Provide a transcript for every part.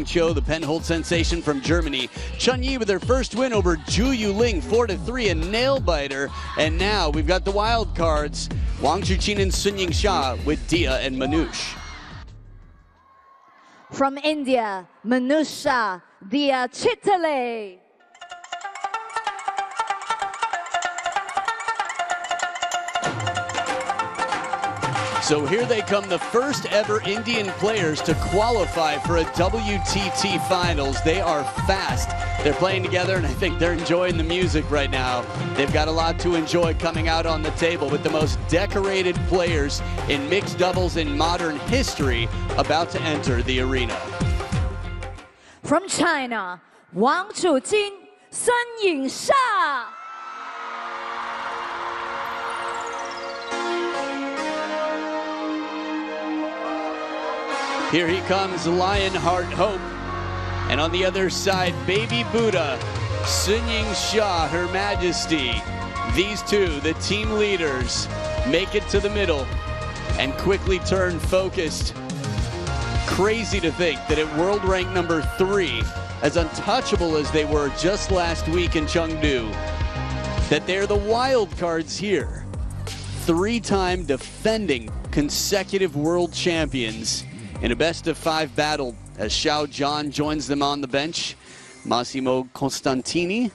Hangzhou, the Penhold sensation from Germany. Chun Yi with their first win over Zhu Yuling, 4-3, a nail-biter. And now we've got the wild cards, Wang Chuqin and Sunying Shah with Dia and Manoush. From India, Manoush Shah, Dia Chitale. So here they come, the first ever Indian players to qualify for a WTT finals. They are fast. They're playing together, and I think they're enjoying the music right now. They've got a lot to enjoy coming out on the table with the most decorated players in mixed doubles in modern history about to enter the arena. From China, Wang Chuqin, Sunying Shah. Here he comes, Lionheart Hope. And on the other side, Baby Buddha, Sunying Shah, Her Majesty. These two, the team leaders, make it to the middle and quickly turn focused. Crazy to think that at world rank number 3, as untouchable as they were just last week in Chengdu, that they're the wild cards here. 3-time defending consecutive world champions in a best-of-5 battle as Xiao Zhan joins them on the bench. Massimo Costantini,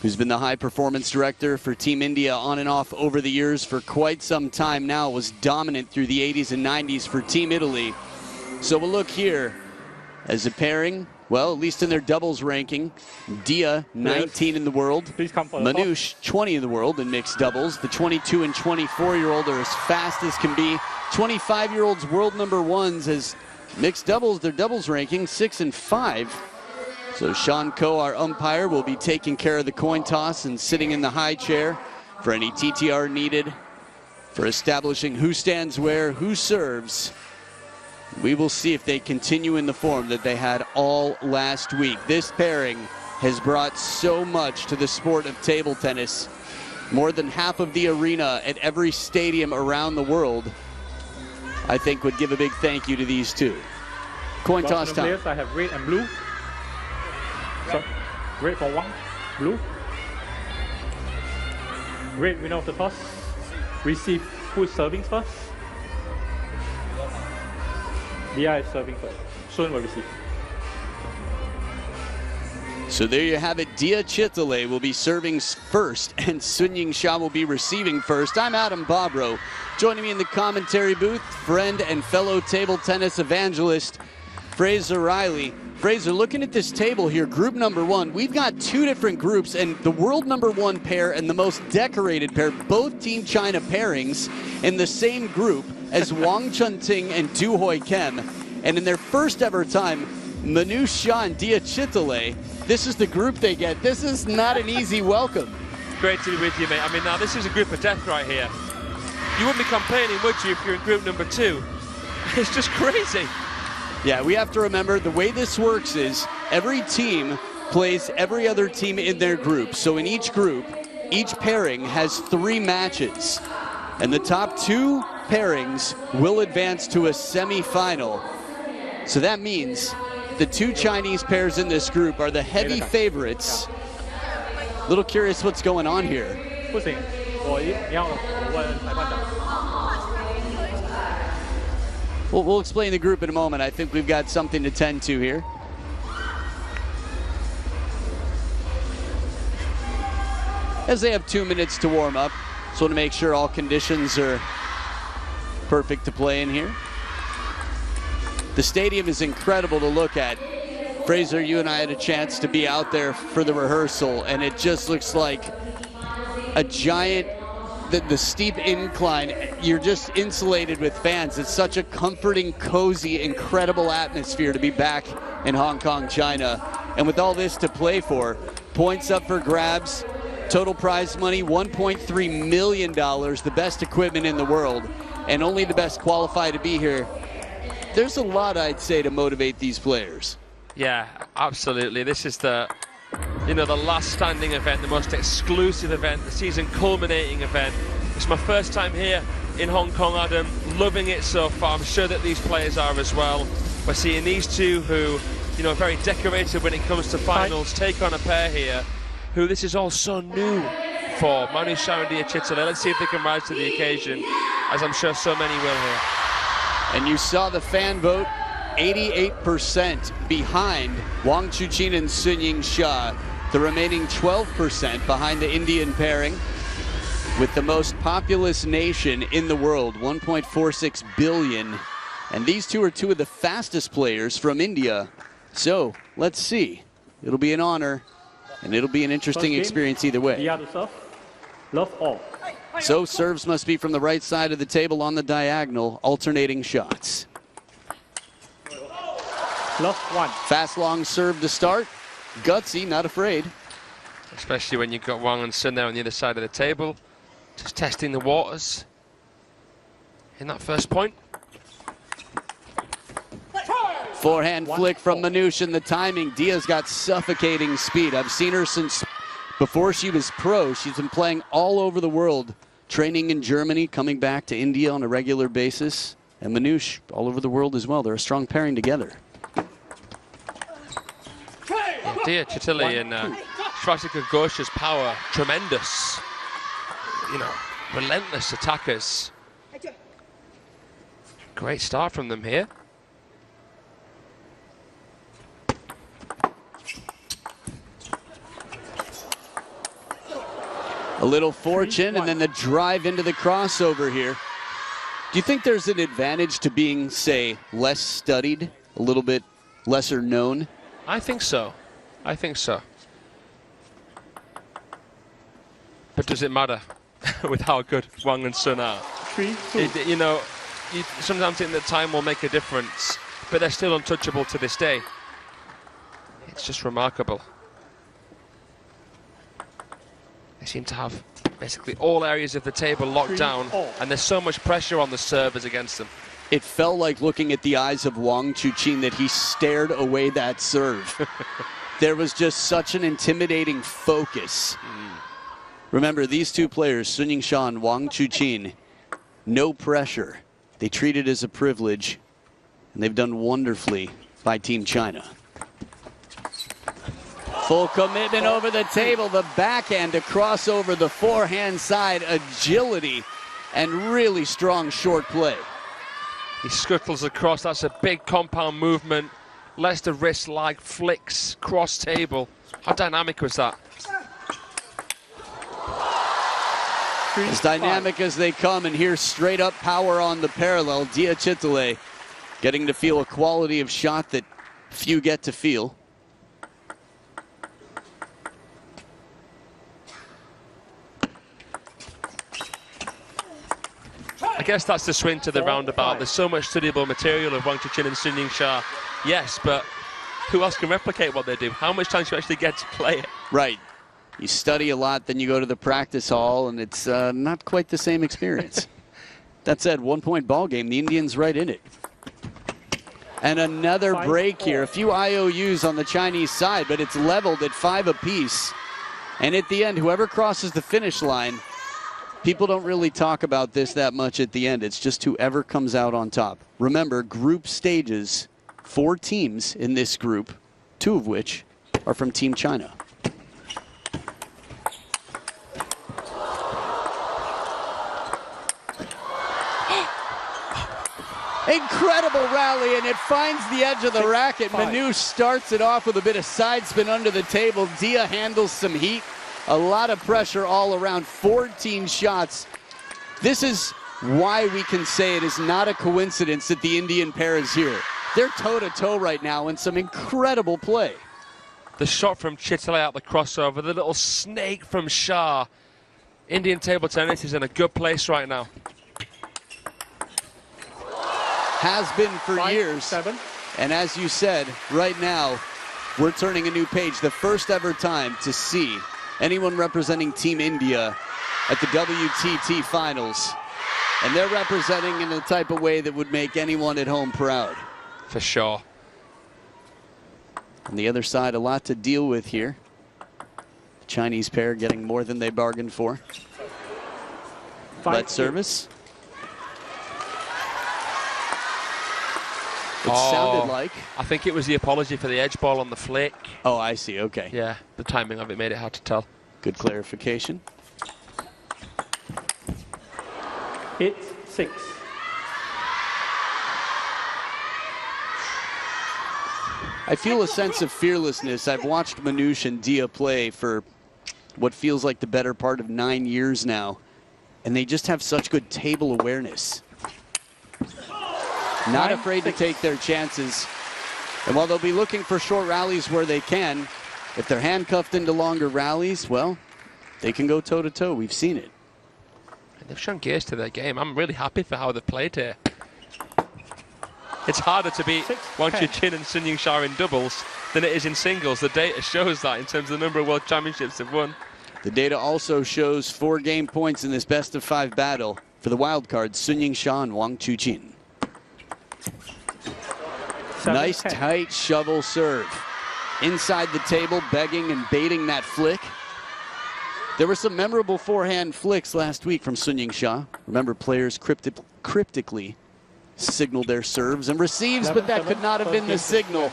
who's been the high-performance director for Team India on and off over the years for quite some time now, was dominant through the 80s and 90s for Team Italy. So we'll look here as a pairing, well, at least in their doubles ranking. Dia, 19 in the world. Manoush, 20 in the world in mixed doubles. The 22 and 24-year-old are as fast as can be. 25-year-olds world number 1s as mixed doubles, their doubles ranking 6 and 5. So Sean Coe, our umpire, will be taking care of the coin toss and sitting in the high chair for any TTR needed for establishing who stands where, who serves. We will see if they continue in the form that they had all last week. This pairing has brought so much to the sport of table tennis. More than half of the arena at every stadium around the world, I think, would give a big thank you to these two. Coin toss time. Players, I have red and blue. So, red for Wang, blue. Red winner of the toss. Receive who is serving first. Dia is serving first. Sun will receive. So there you have it. Dia Chitale will be serving first, and Sunying Shah will be receiving first. I'm Adam Bobrow. Joining me in the commentary booth, friend and fellow table tennis evangelist, Fraser Riley. Fraser, looking at this table here, group number 1, we've got 2 different groups, and the world number 1 pair and the most decorated pair, both Team China pairings, in the same group as Wang Chunting and Du Hoi Kem. And in their first ever time, Manoush Shah and Dia Chitale, this is the group they get. This is not an easy welcome. Great to be with you, mate. I mean, now this is a group of death right here. You wouldn't be complaining, would you, if you're in group number 2? It's just crazy. Yeah, we have to remember the way this works is every team plays every other team in their group. So in each group, each pairing has 3 matches. And the top 2 pairings will advance to a semi-final. So that means the 2 Chinese pairs in this group are the heavy favorites. A little curious what's going on here. We'll explain the group in a moment. I think we've got something to tend to here. As they have 2 minutes to warm up, just want to make sure all conditions are perfect to play in here. The stadium is incredible to look at. Fraser, you and I had a chance to be out there for the rehearsal, and it just looks like a giant, the steep incline. You're just insulated with fans. It's such a comforting, cozy, incredible atmosphere to be back in Hong Kong, China. And with all this to play for, points up for grabs, total prize money, $1.3 million, the best equipment in the world, and only the best qualify to be here. There's a lot, I'd say, to motivate these players. Yeah, absolutely. This is the last standing event, the most exclusive event, the season culminating event. It's my first time here in Hong Kong, Adam. Loving it so far. I'm sure that these players are as well. We're seeing these two who you know, very decorated when it comes to finals, take on a pair here who this is all so new for. Manu Shah and Dia Chitale. Let's see if they can rise to the occasion, as I'm sure so many will here. And you saw the fan vote, 88% behind Wang Chuqin and Sunying Shah. The remaining 12% behind the Indian pairing, with the most populous nation in the world, 1.46 billion. And these two are two of the fastest players from India. So let's see. It'll be an honor, and it'll be an interesting experience either way. The other serve, love all. So serves must be from the right side of the table on the diagonal, alternating shots. Love 1. Fast long serve to start. Gutsy, not afraid. Especially when you've got Wang and Sun there on the other side of the table. Just testing the waters in that first point. Forehand flick from Manushan. The timing, Dia's got suffocating speed. I've seen her since before she was pro. She's been playing all over the world, training in Germany, coming back to India on a regular basis. And Manush all over the world as well. They're a strong pairing together. Dia Chitale and Svastika Ghosha's power, tremendous. You know, relentless attackers. Great start from them here. A little fortune, and then the drive into the crossover here. Do you think there's an advantage to being, say, less studied, a little bit lesser known? I think so. I think so. But does it matter with how good Wang and Sun are? 3-2. You know, you sometimes think that time will make a difference, but they're still untouchable to this day. It's just remarkable. They seem to have basically all areas of the table locked down, and there's so much pressure on the servers against them. It felt like looking at the eyes of Wang Chuqin that he stared away that serve. There was just such an intimidating focus. Remember, these two players, Sunying Shah and Wang Chuqin, no pressure. They treat it as a privilege, and they've done wonderfully by Team China. Full commitment over the table, the backhand to cross over the forehand side, agility, and really strong short play. He scuttles across, that's a big compound movement. Lets the wrist like flicks cross table. How dynamic was that? As dynamic as they come, and here's straight up power on the parallel. Dia Chitale getting to feel a quality of shot that few get to feel. I guess that's the swing to the roundabout. There's so much studiable material of Wang Chuqin and Sunying Shah. Yes, but who else can replicate what they do? How much time do you actually get to play it? Right. You study a lot, then you go to the practice hall, and it's not quite the same experience. That said, 1-point ball game. The Indians right in it. And another break here. A few IOUs on the Chinese side, but it's leveled at 5 apiece. And at the end, whoever crosses the finish line, people don't really talk about this that much at the end. It's just whoever comes out on top. Remember, group stages, 4 teams in this group, 2 of which are from Team China. Incredible rally, and it finds the edge of the racket. Manu starts it off with a bit of side spin under the table. Dia handles some heat. A lot of pressure all around. 14 shots. This is why we can say it is not a coincidence that the Indian pair is here. They're toe-to-toe right now in some incredible play. The shot from Chitale out the crossover, the little snake from Shah. Indian table tennis is in a good place right now. Has been for years. 7. And as you said, right now, we're turning a new page. The first ever time to see anyone representing Team India at the WTT Finals. And they're representing in a type of way that would make anyone at home proud. For sure. On the other side, a lot to deal with here. The Chinese pair getting more than they bargained for. Let service. It sounded like. I think it was the apology for the edge ball on the flick. Oh, I see. Okay. Yeah, the timing of it made it hard to tell. Good clarification. 8-6. I feel a sense of fearlessness. I've watched Manouche and Dia play for what feels like the better part of 9 years now, and they just have such good table awareness. Not afraid to take their chances. And while they'll be looking for short rallies where they can, if they're handcuffed into longer rallies, well, they can go toe-to-toe. We've seen it. And they've shown gears to their game. I'm really happy for how they've played here. It's harder to beat Wang Chuqin and Sun Ying-Shah in doubles than it is in singles. The data shows that in terms of the number of world championships they've won. The data also shows 4 game points in this best-of-5 battle for the wild cards, Sun Ying-Shah and Wang Chuqin. Nice tight shovel serve. Inside the table, begging and baiting that flick. There were some memorable forehand flicks last week from Sun Ying-Shah. Remember, players cryptically signaled their serves and receives, but that could not have been the signal.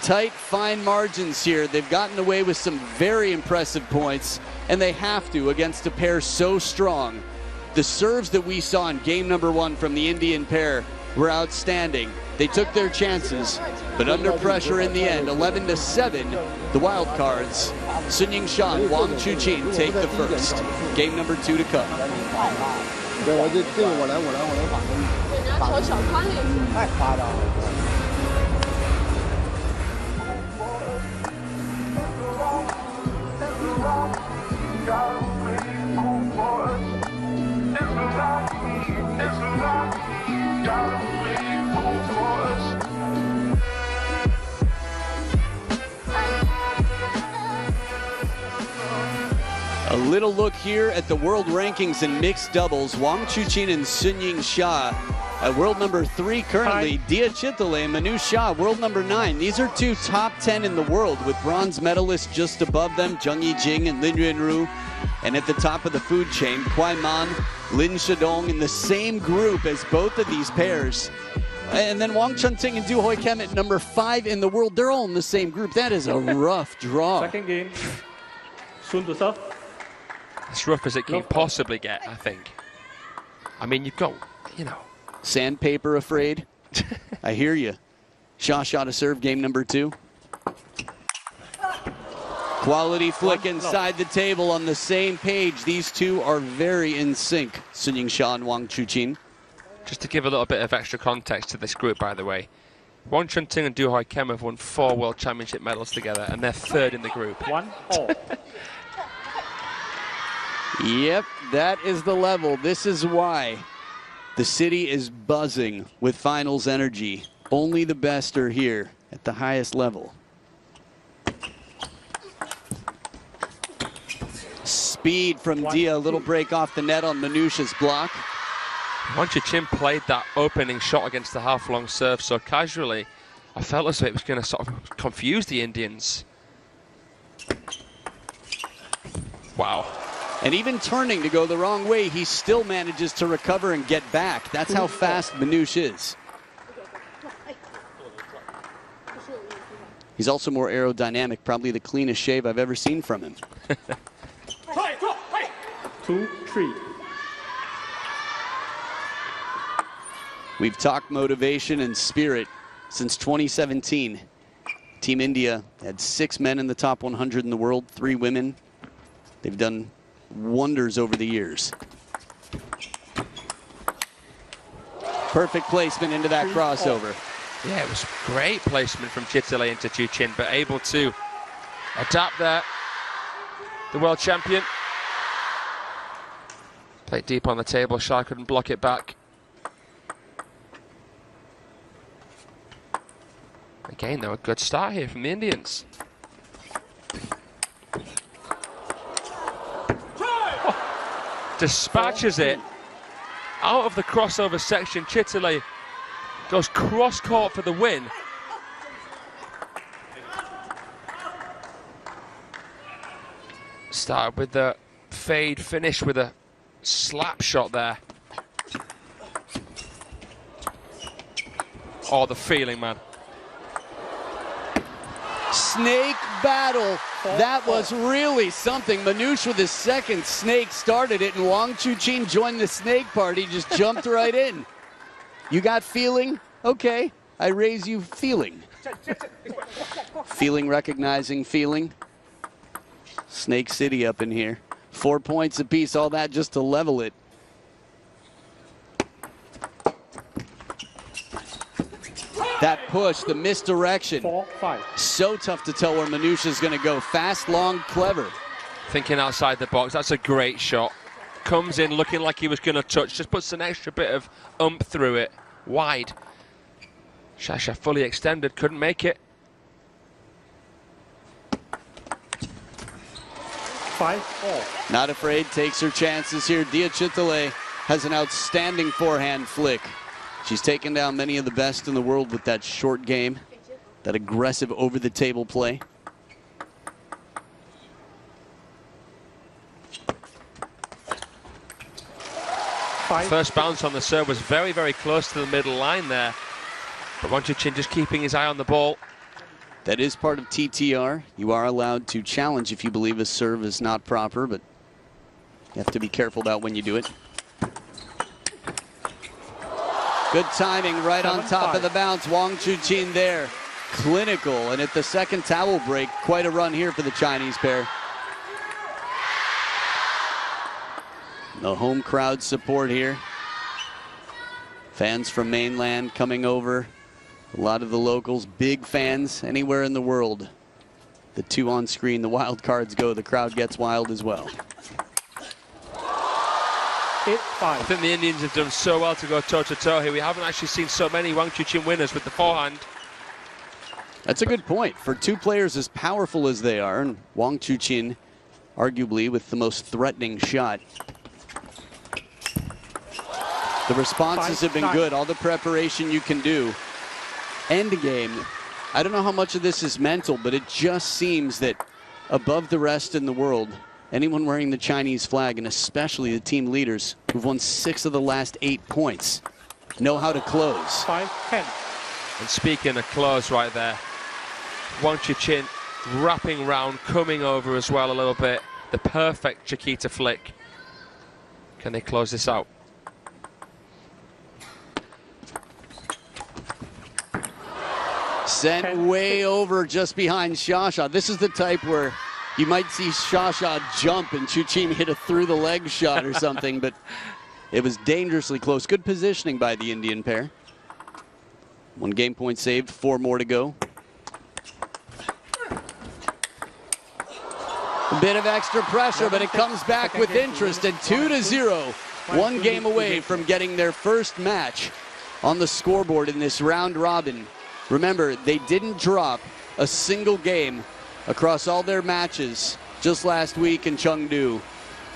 Tight, fine margins here. They've gotten away with some very impressive points, and they have to against a pair so strong. The serves that we saw in game number 1 from the Indian pair were outstanding. They took their chances, but under pressure in the end, 11-7, the wild cards. Sun Ying-Shah and Wang Chuqin take the first. Game number 2 to come. A little look here at the world rankings in mixed doubles. Wang Chuqin and Sun Ying-Shah at world number 3 currently. Dia Chitale and Manouche Shah, world number 9. These are 2 top 10 in the world, with bronze medalists just above them, Zheng Yijing and Lin Yuanru. And at the top of the food chain, Kuai Man, Lin Shidong in the same group as both of these pairs. And then Wang Chunting and Du Hoi Kem at number 5 in the world. They're all in the same group. That is a rough draw. Second game. Soon to serve. As rough as it can possibly get, I think. I mean, you've got, you know. Sandpaper afraid. I hear you. Shah shot a serve, game number 2. Quality flick inside the table on the same page. These two are very in sync, Sun Ying-Shah and Wang Chuqin. Just to give a little bit of extra context to this group, by the way, Wang Chunting and Du Hoi Kem have won 4 World Championship medals together, and they're 3rd in the group. 1-all. Yep, that is the level. This is why the city is buzzing with finals energy. Only the best are here at the highest level. Speed from Dia, a little break off the net on Manouche's block. Wang Chuqin played that opening shot against the half-long serve so casually, I felt as though it was going to sort of confuse the Indians. Wow. And even turning to go the wrong way, he still manages to recover and get back. That's how fast Manouche is. He's also more aerodynamic, probably the cleanest shave I've ever seen from him. 2-3. We've talked motivation and spirit since 2017. Team India had 6 men in the top 100 in the world, 3 women. They've done wonders over the years. Perfect placement into that crossover. Yeah, it was great placement from Chitale into Chuqin, but able to adapt there. The world champion. Played deep on the table, Shah couldn't block it back. Again, though, a good start here from the Indians. Dispatches it out of the crossover section. Chitale goes cross-court for the win. Started with the fade, finished with a slap shot there. Oh, the feeling, man. Snake battle. That was really something. Manouche with his second snake started it, and Wang Chuqin joined the snake party, just jumped right in. You got feeling? Okay, I raise you feeling. Feeling, recognizing, feeling. Snake City up in here. 4 points apiece, all that just to level it. That push, the misdirection. 4-5. So tough to tell where Manouche is going to go. Fast, long, clever. Thinking outside the box. That's a great shot. Comes in looking like he was going to touch. Just puts an extra bit of oomph through it. Wide. Shah fully extended. Couldn't make it. 5-4. Not afraid, takes her chances here. Chitale has an outstanding forehand flick. She's taken down many of the best in the world with that short game, that aggressive over-the-table play. First bounce on the serve was very, very close to the middle line there. But Wang Chuqin just keeping his eye on the ball. That is part of TTR. You are allowed to challenge if you believe a serve is not proper, but you have to be careful about when you do it. Good timing right on top of the bounce. Wang Chuqin there. Clinical. And at the second towel break, quite a run here for the Chinese pair. The home crowd support here. Fans from mainland coming over. A lot of the locals, big fans anywhere in the world. The two on screen, the wild cards go. The crowd gets wild as well. 8-5. I think the Indians have done so well to go toe-to-toe here. We haven't actually seen so many Wang Chuqin winners with the forehand. That's a good point. For two players as powerful as they are, and Wang Chuqin arguably with the most threatening shot. The responses have been good. All the preparation you can do. End game. I don't know how much of this is mental, but it just seems that above the rest in the world, anyone wearing the Chinese flag, and especially the team leaders who've won 6 of the last 8 points, know how to close. 5-10. And speaking of close right there, Wang Chuqin wrapping round, coming over as well a little bit. The perfect Chiquita flick. Can they close this out? Sent way over just behind Shah. This is the type where you might see Shah jump and Chuqin hit a through the leg shot or something, but it was dangerously close. Good positioning by the Indian pair. 1 game point saved, 4 more to go. A bit of extra pressure, but it comes back with interest, and 2-0. 1 game away from getting their first match on the scoreboard in this round robin. Remember, they didn't drop a single game across all their matches just last week in Chengdu.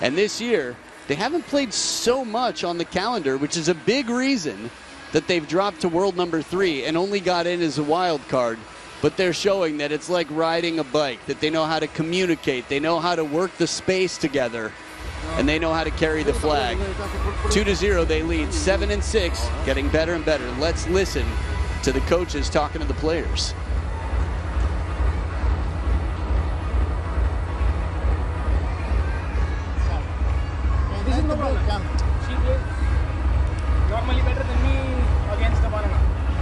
And this year, they haven't played so much on the calendar, which is a big reason that they've dropped to world number 3 and only got in as a wild card. But they're showing that it's like riding a bike, that they know how to communicate, they know how to work the space together, and they know how to carry the flag. 2-0 they lead, 7-6, getting better and better. Let's listen to the coaches talking to the players. This is the ball. She plays normally better than me against the banana.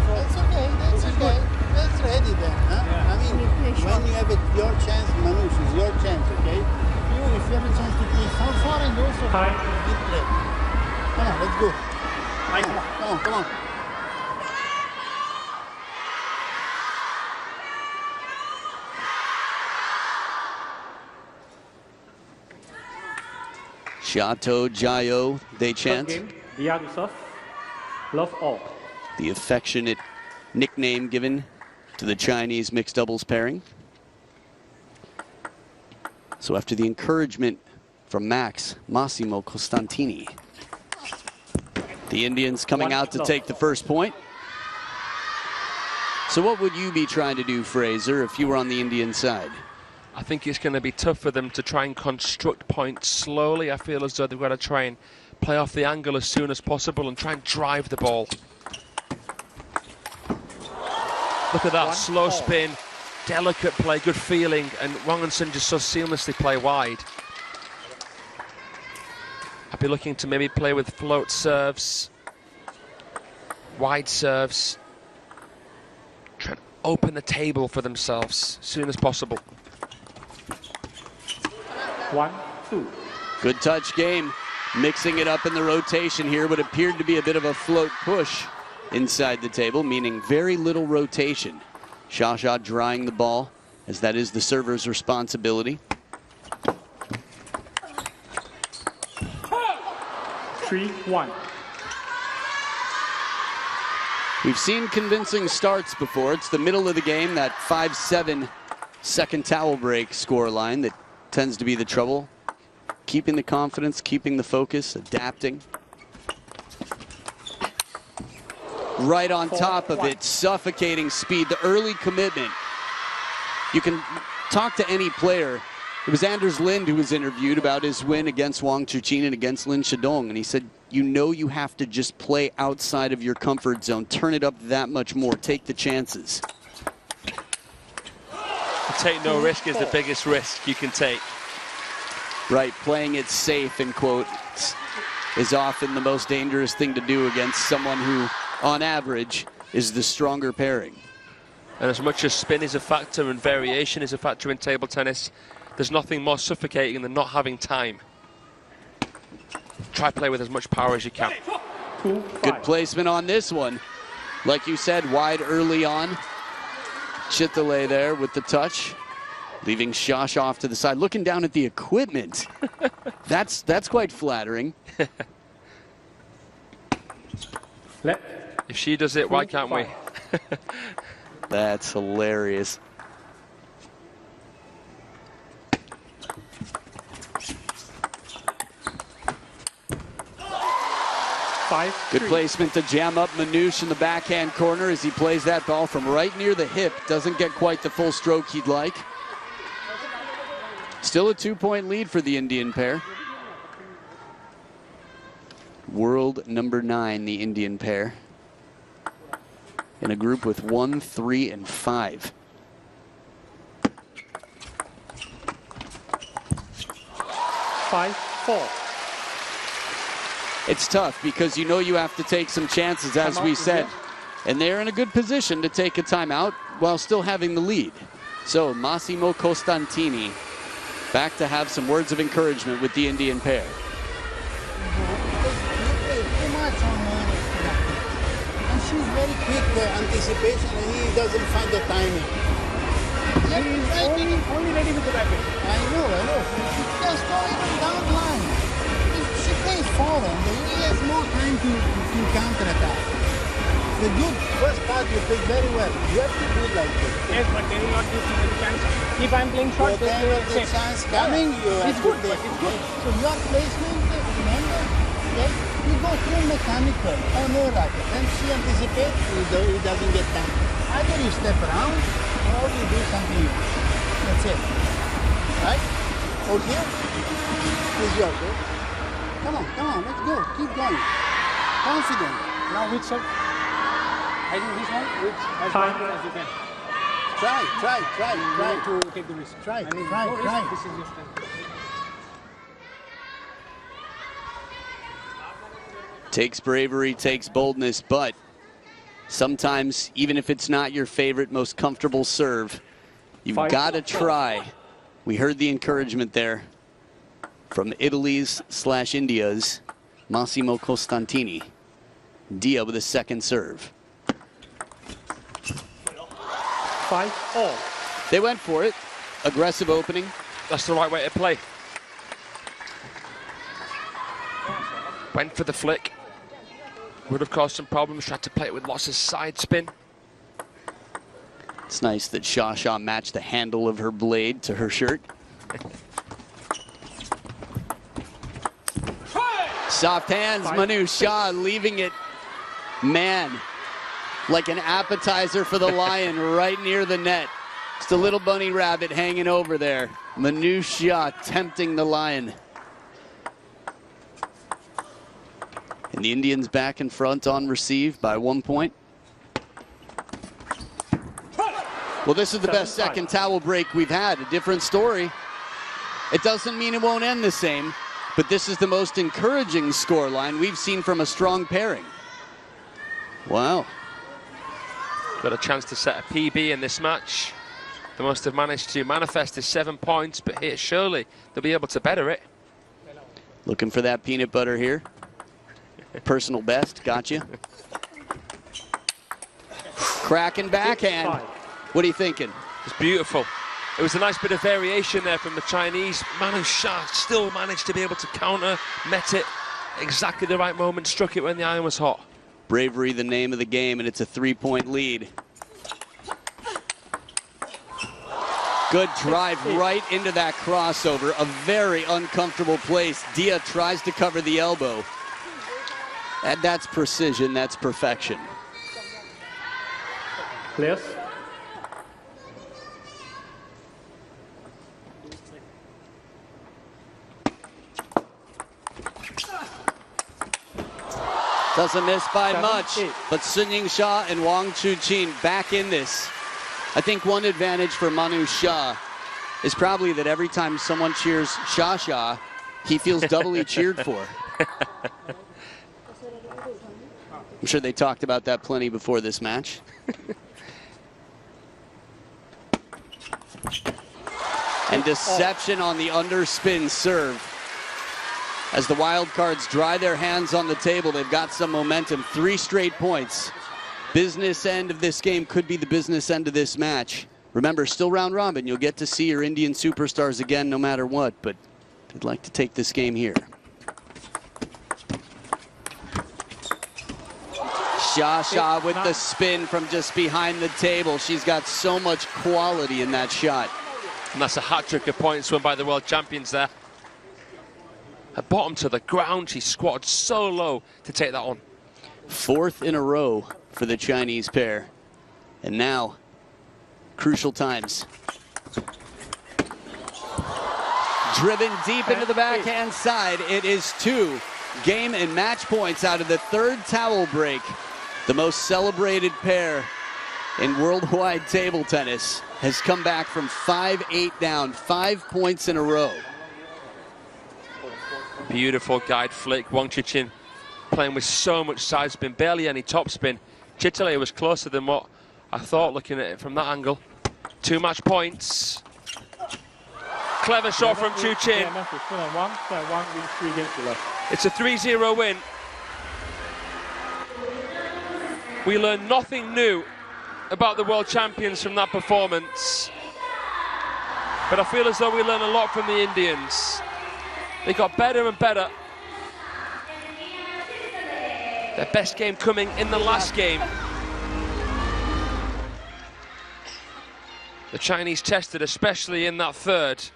So That's okay, that's okay. That's ready then, huh? Yeah. I mean, when you have your chance, Manouche, it's your chance, okay? If you have a chance to play far and also Time. deep play. Come on, let's go. Come on. Chateau Jayo, they chant. First game, Dia to serve. Love all. The affectionate nickname given to the Chinese mixed doubles pairing. So after the encouragement from Massimo Costantini, the Indians coming out to take the first point. So what would you be trying to do, Fraser, if you were on the Indian side? I think it's going to be tough for them to try and construct points slowly. I feel as though they've got to try and play off the angle as soon as possible and try and drive the ball. Look at that, slow spin, delicate play, good feeling, and Wang and Sun just so seamlessly play wide. I'd be looking to maybe play with float serves, wide serves, try and open the table for themselves as soon as possible. 1-2. Good touch game, mixing it up in the rotation here, what appeared to be a bit of a float push inside the table, meaning very little rotation. Shah drying the ball, as that is the server's responsibility. 3-1. We've seen convincing starts before. It's the middle of the game, that 5-7 second towel break scoreline that tends to be the trouble. Keeping the confidence, keeping the focus, adapting. Right on top of it, suffocating speed, the early commitment. You can talk to any player. It was Anders Lind who was interviewed about his win against Wang Chuqin and against Lin Shidong, and he said, you know you have to just play outside of your comfort zone, turn it up that much more, take the chances. Take no risk is the biggest risk you can take. Right, playing it safe, in quotes, is often the most dangerous thing to do against someone who, on average, is the stronger pairing. And as much as spin is a factor and variation is a factor in table tennis, there's nothing more suffocating than not having time. Try play with as much power as you can. Good placement on this one. Like you said, wide early on. Chitale there with the touch, leaving Shah off to the side. Looking down at the equipment. That's quite flattering. If she does it, why can't we? That's hilarious. Good placement to jam up Manouche in the backhand corner as he plays that ball from right near the hip. Doesn't get quite the full stroke he'd like. Still a 2-point lead for the Indian pair. World number 9, the Indian pair. In a group with 1, 3, and 5. It's tough because you know you have to take some chances, as we said. And they're in a good position to take a timeout while still having the lead. So Massimo Costantini back to have some words of encouragement with the Indian pair. Too much on her. And she's very quick anticipation, and he doesn't find the timing. Only ready with the racket. I know. Just go even down line. If she plays forehand, he has more time to counter-attack. The good first part you played very well. You have to do it like this. Yes, but they will not give me any chance. If I'm playing short, they Whatever will the say. chance coming, you have It's to good, take but it's good. So your placement, remember, okay, you go through mechanical on no racket. Then she anticipates, he doesn't get time. Either you step around or you do something else. That's it. Right? Okay? This is yours, right? Come on, let's go. Keep going. Confident. Now which side? I think this one, which as far as you can. Try. To take the risk. Try. This is your strength. Takes bravery, takes boldness, but sometimes, even if it's not your favorite, most comfortable serve, you've got to try. We heard the encouragement there from Italy's/India's Massimo Costantini. Dia with a second serve. 5-all. They went for it. Aggressive opening. That's the right way to play. Went for the flick. Would have caused some problems. Tried to play it with lots of side spin. It's nice that Shah matched the handle of her blade to her shirt. Soft hands, Manu Shah leaving it, man, like an appetizer for the lion right near the net. Just a little bunny rabbit hanging over there. Manu Shah tempting the lion. And the Indians back in front on receive by 1 point. Well, this is the best second towel break we've had. A different story. It doesn't mean it won't end the same, but this is the most encouraging scoreline we've seen from a strong pairing. Wow. Got a chance to set a PB in this match. They must have managed to manifest his 7 points, but here, surely they'll be able to better it. Looking for that peanut butter here. Personal best, gotcha. Cracking backhand. What are you thinking? It's beautiful. It was a nice bit of variation there from the Chinese. Manu Shah still managed to be able to counter, met it exactly the right moment, struck it when the iron was hot. Bravery, the name of the game, and it's a 3-point lead. Good drive right into that crossover. A very uncomfortable place. Dia tries to cover the elbow. And that's precision, that's perfection. Players. Doesn't miss by much, but Sun Shah and Wang Chuqin back in this. I think one advantage for Manu Shah is probably that every time someone cheers Shah, he feels doubly cheered for. I'm sure they talked about that plenty before this match. And deception on the underspin serve. As the wild cards dry their hands on the table, they've got some momentum. 3 straight points. Business end of this game could be the business end of this match. Remember, still round robin. You'll get to see your Indian superstars again no matter what, but I'd like to take this game here. Shah with the spin from just behind the table. She's got so much quality in that shot. And that's a hat-trick of points won by the world champions there. Her bottom to the ground, she squatted so low to take that on. 4th in a row for the Chinese pair. And now, crucial times. Driven deep into the backhand side. It is 2 game and match points out of the 3rd towel break. The most celebrated pair in worldwide table tennis has come back from 5-8 down, 5 points in a row. Beautiful guide flick. Wang Chuqin playing with so much side spin, barely any top spin. Chitale was closer than what I thought looking at it from that angle. 2 match points. Clever shot from Chuqin. It's a 3-0 win. We learned nothing new about the world champions from that performance. But I feel as though we learned a lot from the Indians. They got better and better. Their best game coming in the last game. The Chinese tested, especially in that 3rd.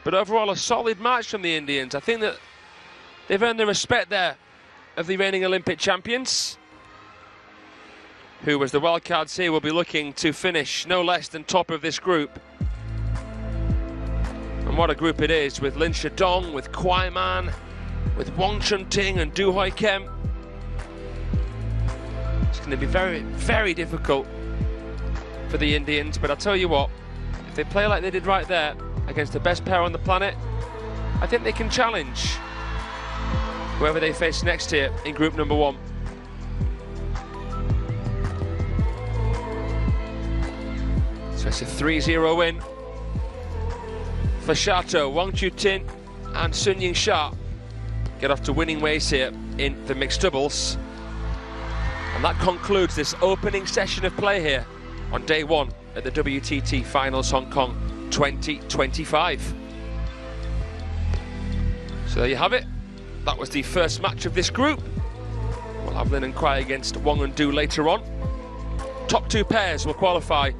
But overall, a solid match from the Indians. I think that they've earned the respect there of the reigning Olympic champions, who, as the wildcards here, will be looking to finish no less than top of this group. And what a group it is, with Lin Shadong, with Kwai Man, with Wang Chunting and Du Hoi Kem. It's going to be very, very difficult for the Indians, but I'll tell you what, if they play like they did right there against the best pair on the planet, I think they can challenge whoever they face next here in group number 1. So it's a 3-0 win for Shato. Wang Chuqin and Sun Shah get off to winning ways here in the mixed doubles. And that concludes this opening session of play here on day 1 at the WTT Finals Hong Kong 2025. So there you have it. That was the first match of this group. We'll have Lin and Kwai against Wang and Du later on. Top 2 pairs will qualify